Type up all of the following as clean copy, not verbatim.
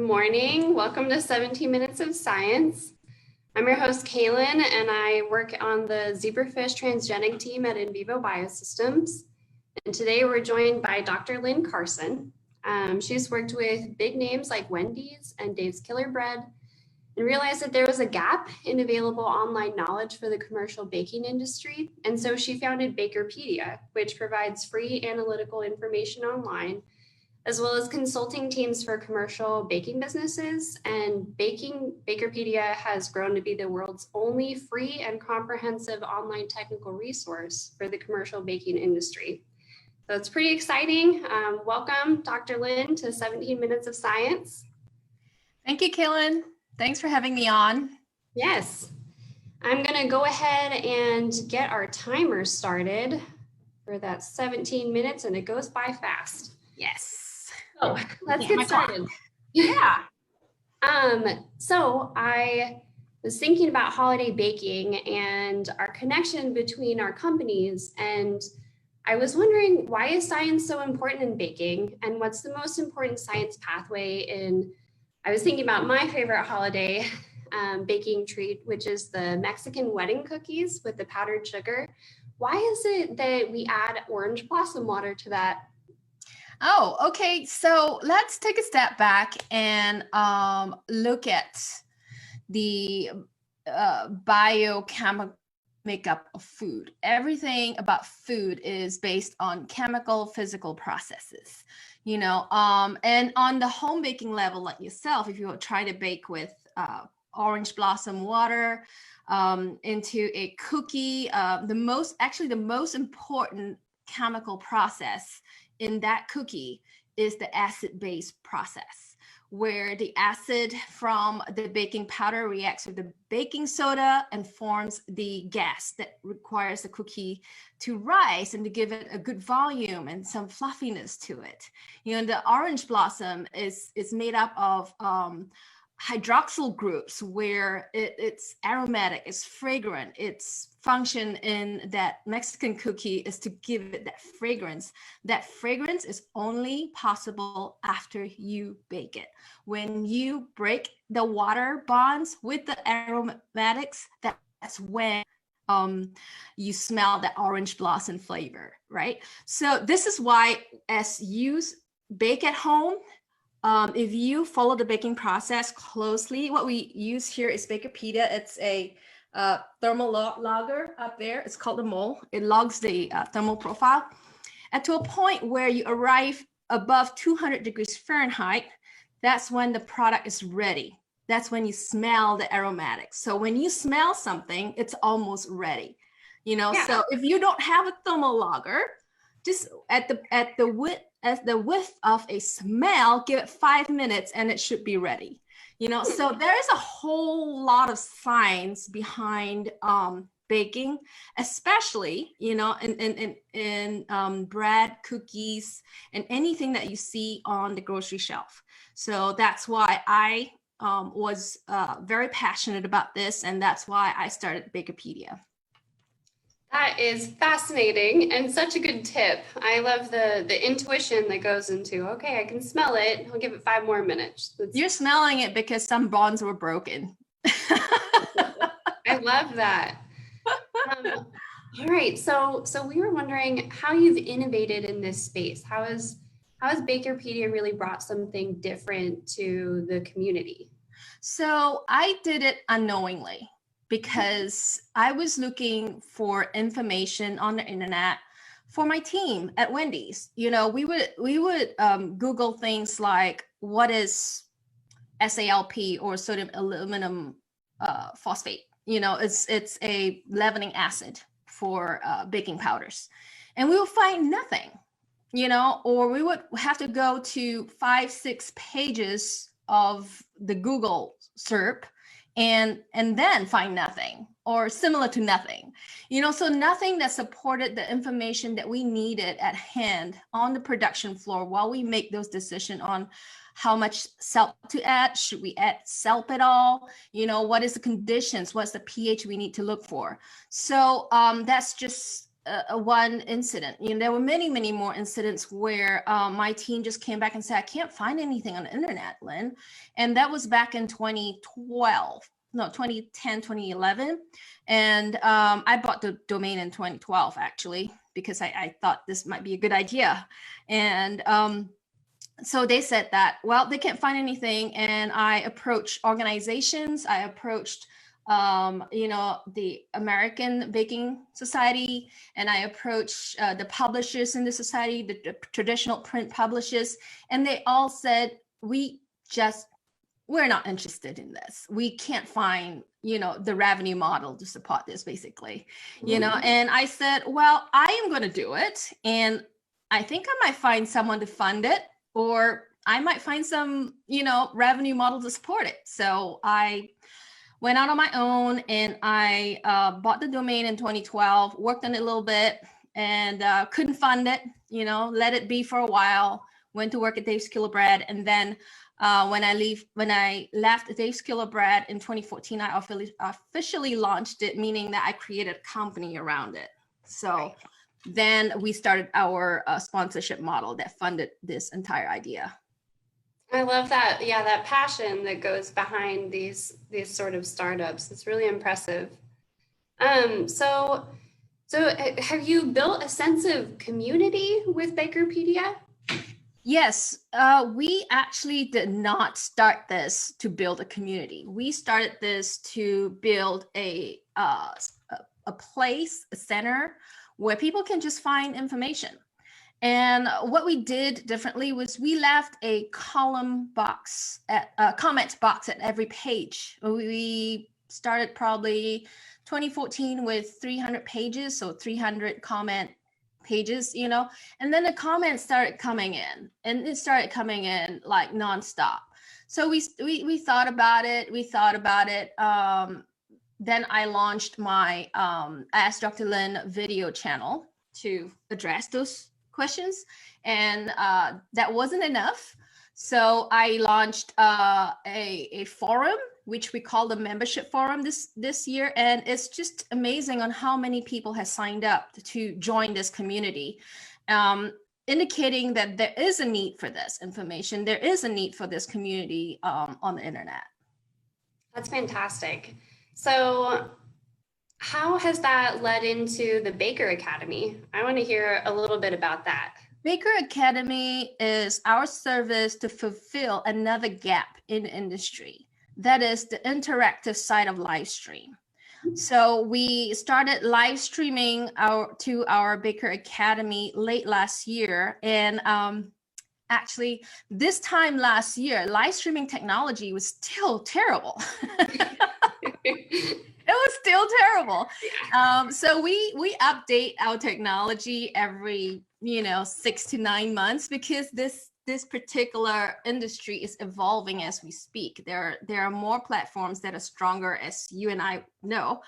morning. Welcome to 17 Minutes of Science. I'm your host, Kaylin, and I work on the zebrafish transgenic team at In Vivo Biosystems. And today we're joined by Dr. Lin Carson. She's worked with big names like Wendy's and Dave's Killer Bread and realized that there was a gap in available online knowledge for the commercial baking industry. And so she founded BAKERpedia, which provides free analytical information online, as well as consulting teams for commercial baking businesses. And BAKERpedia has grown to be the world's only free and comprehensive online technical resource for the commercial baking industry. So it's pretty exciting. Welcome, Dr. Lin, to 17 Minutes of Science. Thank you, Kaylin. Thanks for having me on. Yes. I'm going to go ahead and get our timer started for that 17 minutes, and it goes by fast. Yes. So let's get started. Yeah. So I was thinking about holiday baking and our connection between our companies, and I was wondering, why is science so important in baking, and what's the most important science pathway in, I was thinking about my favorite holiday baking treat, which is the Mexican wedding cookies with the powdered sugar. Why is it that we add orange blossom water to that? Oh, okay. So let's take a step back and look at the biochemical makeup of food. Everything about food is based on chemical, physical processes, and on the home baking level, like yourself, if you try to bake with orange blossom water into a cookie, the most important chemical process in that cookie is the acid-base process, where the acid from the baking powder reacts with the baking soda and forms the gas that requires the cookie to rise and to give it a good volume and some fluffiness to it. The orange blossom is made up of hydroxyl groups, where it's aromatic, it's fragrant, its function in that Mexican cookie is to give it that fragrance. That fragrance is only possible after you bake it. When you break the water bonds with the aromatics, that's when you smell the orange blossom flavor, right? So this is why, as you bake at home, if you follow the baking process closely, what we use here is BAKERpedia. It's a thermal logger up there. It's called the mole. It logs the thermal profile. And to a point where you arrive above 200 degrees Fahrenheit, that's when the product is ready. That's when you smell the aromatics. So when you smell something, it's almost ready. Yeah. So if you don't have a thermal logger, just at the width of a smell, give it 5 minutes and it should be ready. So there is a whole lot of science behind baking, especially in bread, cookies, and anything that you see on the grocery shelf. So that's why I was very passionate about this, and that's why I started BAKERpedia. That is fascinating and such a good tip. I love the intuition that goes into, okay, I can smell it. I'll give it 5 more minutes. You're smelling it because some bonds were broken. I love that. All right. So we were wondering how you've innovated in this space. How has BAKERpedia really brought something different to the community? So I did it unknowingly, because I was looking for information on the internet for my team at Wendy's. We would Google things like, what is SALP, or sodium aluminum phosphate? It's a leavening acid for baking powders, and we would find nothing. Or we would have to go to 5-6 pages of the Google SERP and then find nothing, or similar to nothing, so nothing that supported the information that we needed at hand on the production floor while we make those decisions on how much salt to add. Should we add salt at all? What is the conditions? What's the pH we need to look for? So that's just one incident. There were many more incidents where my team just came back and said, I can't find anything on the internet, Lynn. And that was back in 2010, 2011. And I bought the domain in 2012, actually, because I thought this might be a good idea. And so they said that, well, they can't find anything. And I approached organizations. I approached, the American Baking Society, and I approached the publishers in the society, the traditional print publishers, and they all said, we're not interested in this. We can't find, the revenue model to support this, basically, and I said, well, I am going to do it. And I think I might find someone to fund it, or I might find some, revenue model to support it. So I went out on my own, and I bought the domain in 2012, worked on it a little bit, and couldn't fund it, let it be for a while, went to work at Dave's Killer Bread. And then when I left Dave's Killer Bread in 2014, I officially launched it, meaning that I created a company around it. So then we started our sponsorship model that funded this entire idea. I love that. Yeah, that passion that goes behind these sort of startups. It's really impressive. So have you built a sense of community with BAKERpedia? Yes, we actually did not start this to build a community. We started this to build a place, a center where people can just find information. And what we did differently was we left a comment box at every page. We started probably 2014 with 300 pages, so 300 comment pages, and then the comments started coming in, and it started coming in like nonstop. So we thought about it. Then I launched my Ask Dr. Lin video channel to address those questions, and that wasn't enough. So I launched a forum, which we call the membership forum this year, and it's just amazing on how many people have signed up to join this community, indicating that there is a need for this information. There is a need for this community on the internet. That's fantastic. So how has that led into the Baker Academy? I want to hear a little bit about that. Baker Academy is our service to fulfill another gap in the industry. That is the interactive side of live stream. So we started live streaming our Baker Academy late last year. And actually, this time last year, live streaming technology was still terrible. It was still terrible. So we update our technology every 6 to 9 months, because this particular industry is evolving as we speak. There are more platforms that are stronger, as you and I know,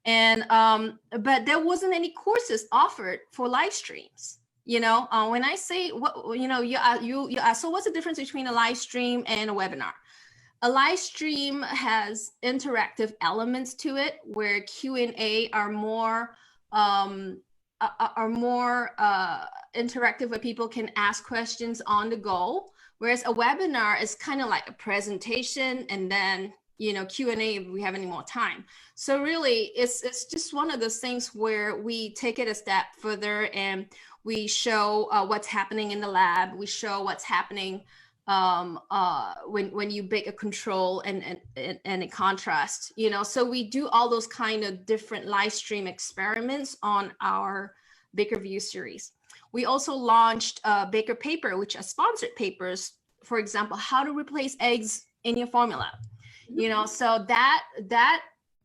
and but there wasn't any courses offered for live streams. When I say you ask, so what's the difference between a live stream and a webinar? A live stream has interactive elements to it, where Q&A are more interactive, where people can ask questions on the go. Whereas a webinar is kind of like a presentation, and then Q&A if we have any more time. So really, it's just one of those things where we take it a step further, and we show what's happening in the lab. We show what's happening when you bake a control and a contrast, so we do all those kind of different live stream experiments on our Baker View series. We also launched Baker Paper, which are sponsored papers. For example, how to replace eggs in your formula. So that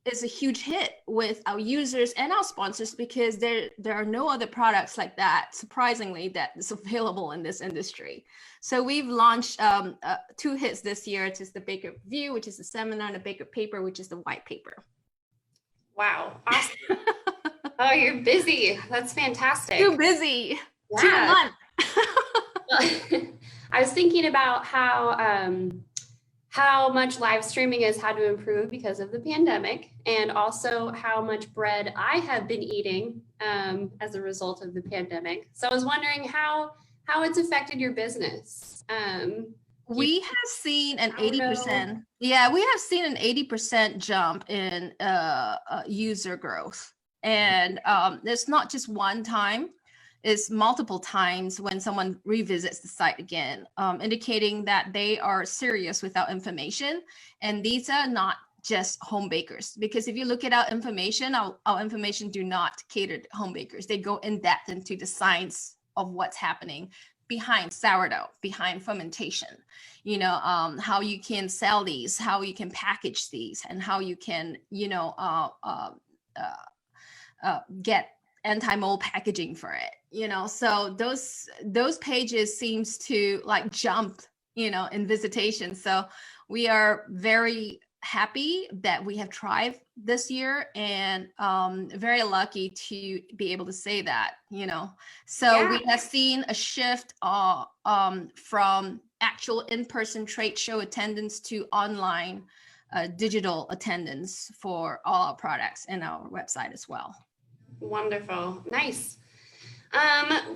is a huge hit with our users and our sponsors, because there are no other products like that, surprisingly, that is available in this industry. So we've launched 2 hits this year. It is the Baker View, which is the seminar, and the Baker Paper, which is the white paper. Wow, awesome. Oh, you're busy. That's fantastic. Too busy. Yeah. 2 a month. I was thinking about how much live streaming has had to improve because of the pandemic, and also how much bread I have been eating as a result of the pandemic. So I was wondering how it's affected your business. We have seen an 80%. Yeah, we have seen an 80% jump in user growth. And it's not just one time, it's multiple times when someone revisits the site again, indicating that they are serious with our information. And these are not just home bakers, because if you look at our information do not cater to home bakers. They go in depth into the science of what's happening behind sourdough, behind fermentation, how you can sell these, how you can package these, and how you can, get anti-mold packaging for it, so those pages seems to like jump, in visitation. So we are very happy that we have thrived this year, and very lucky to be able to say that, so we have seen a shift from actual in-person trade show attendance to online digital attendance for all our products and our website as well. Wonderful. Nice.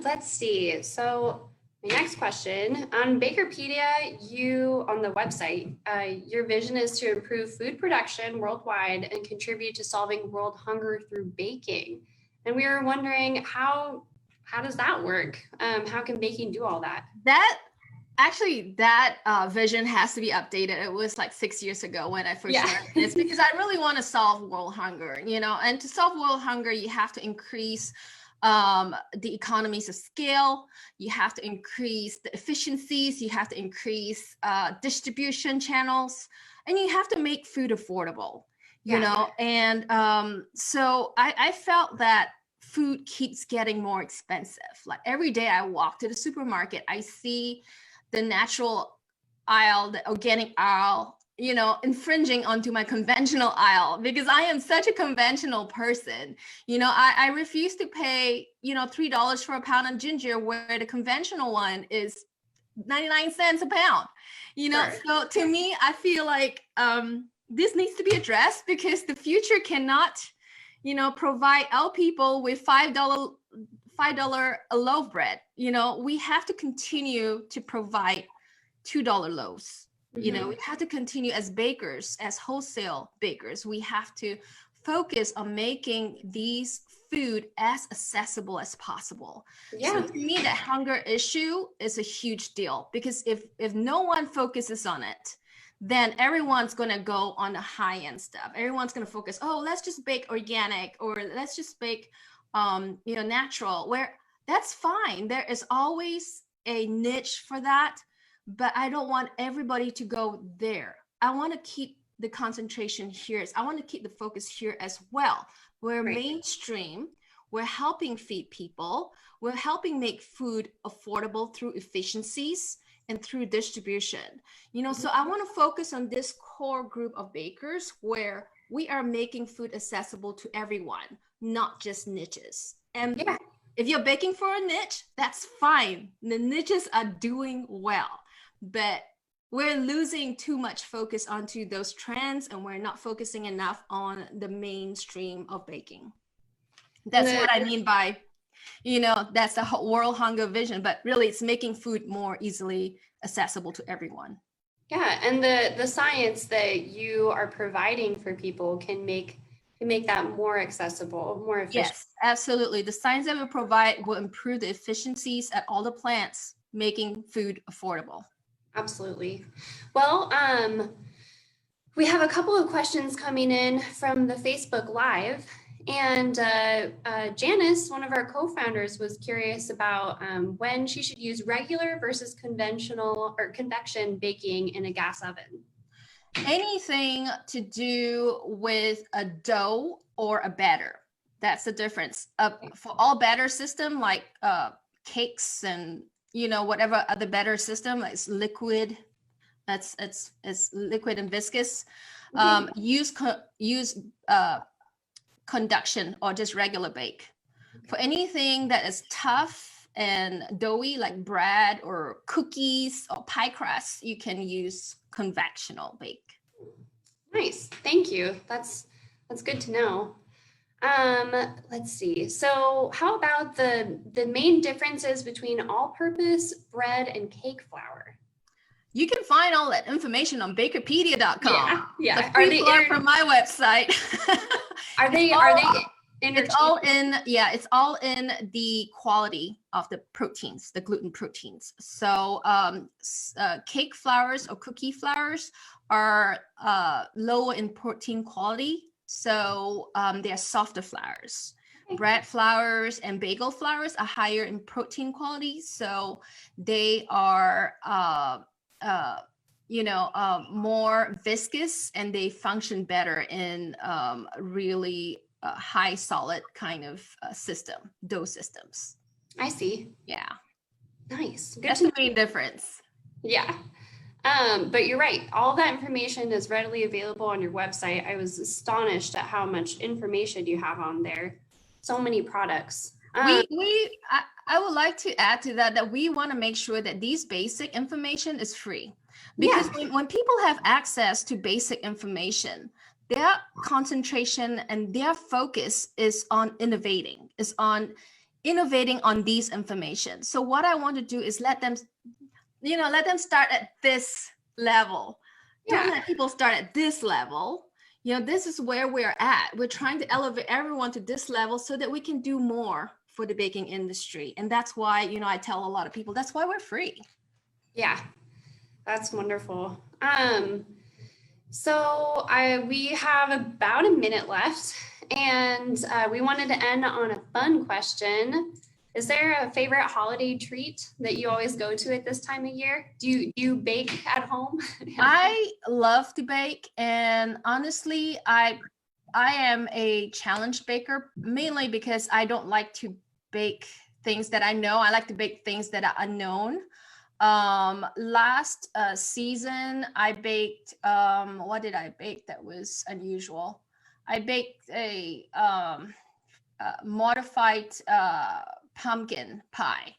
Let's see. So my next question, on BAKERpedia, on the website, your vision is to improve food production worldwide and contribute to solving world hunger through baking. And we were wondering how does that work? How can baking do all that? That vision has to be updated. It was like 6 years ago when I first started this, because I really want to solve world hunger, and to solve world hunger, you have to increase the economies of scale, you have to increase the efficiencies, you have to increase distribution channels, and you have to make food affordable, and so I felt that food keeps getting more expensive. Like every day I walk to the supermarket, I see the natural aisle, the organic aisle, infringing onto my conventional aisle, because I am such a conventional person. I refuse to pay, $3 for a pound of ginger, where the conventional one is 99 cents a pound, Sure. So to me, I feel like this needs to be addressed, because the future cannot, provide our people with $5 a loaf bread. We have to continue to provide $2 loaves. We have to continue as bakers, as wholesale bakers. We have to focus on making these food as accessible as possible. So to me, that hunger issue is a huge deal, because if no one focuses on it, then everyone's going to go on the high end stuff. Everyone's going to focus, let's just bake organic, or let's just bake natural, where that's fine. There is always a niche for that, but I don't want everybody to go there. I want to keep the concentration here. I want to keep the focus here as well. We're mainstream. We're helping feed people. We're helping make food affordable through efficiencies and through distribution. So I want to focus on this core group of bakers, where we are making food accessible to everyone, not just niches. And if you're baking for a niche, that's fine. The niches are doing well, but we're losing too much focus onto those trends, and we're not focusing enough on the mainstream of baking. That's what I mean by, that's the world hunger vision, but really it's making food more easily accessible to everyone. Yeah, and the science that you are providing for people can make that more accessible, more efficient. Yes, absolutely. The science that we provide will improve the efficiencies at all the plants, making food affordable. Absolutely. Well, we have a couple of questions coming in from the Facebook Live. And Janice, one of our co-founders, was curious about when she should use regular versus conventional or convection baking in a gas oven. Anything to do with a dough or a batter. That's the difference. For all batter system, like cakes and whatever other batter system, it's liquid. It's liquid and viscous. Use conduction or just regular bake. For anything that is tough and doughy like bread or cookies or pie crust, you can use convectional bake. Nice. Thank you. That's good to know. Let's see. So how about the main differences between all-purpose bread and cake flour? You can find all that information on bakerpedia.com. Yeah. The free plug from my website. Are they it's all in, yeah, it's all in the quality of the proteins, the gluten proteins. So cake flours or cookie flours are lower in protein quality. So they are softer flours. Bread flours and bagel flours are higher in protein quality. So they are, more viscous, and they function better in really high solid kind of dough systems. I see. Yeah. Nice. That's the main difference. Yeah. But you're right. All that information is readily available on your website. I was astonished at how much information you have on there. So many products. I would like to add to that we want to make sure that these basic information is free. Because when people have access to basic information, their concentration and their focus is on innovating on these information. So what I want to do is let them start at this level. Don't let people start at this level. This is where we're at. We're trying to elevate everyone to this level so that we can do more for the baking industry. And that's why, I tell a lot of people, that's why we're free. Yeah, that's wonderful. So we have about a minute left, and we wanted to end on a fun question. Is there a favorite holiday treat that you always go to at this time of year? Do you bake at home? I love to bake, and honestly, I am a challenge baker, mainly because I don't like to bake things that I know. I like to bake things that are unknown. Last season, I baked, what did I bake that was unusual? I baked a modified pumpkin pie.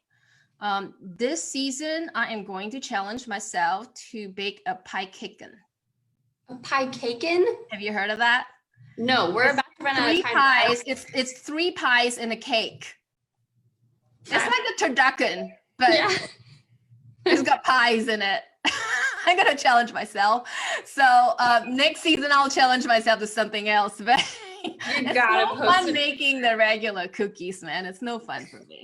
This season, I am going to challenge myself to bake a pie caken. A pie caken? Have you heard of that? No, we're about to run out of time. Pies. It's 3 pies in a cake. It's like a turducken, but it's got pies in it. I'm gonna challenge myself. So next season, I'll challenge myself to something else. But it's no fun making the regular cookies, man. It's no fun for me.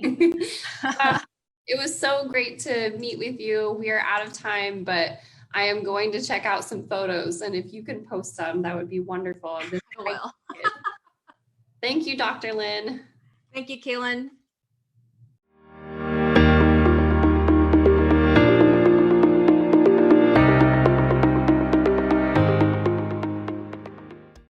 It was so great to meet with you. We are out of time, but I am going to check out some photos, and if you can post some, that would be wonderful. I will. Thank you, Dr. Lin. Thank you, Kaylin.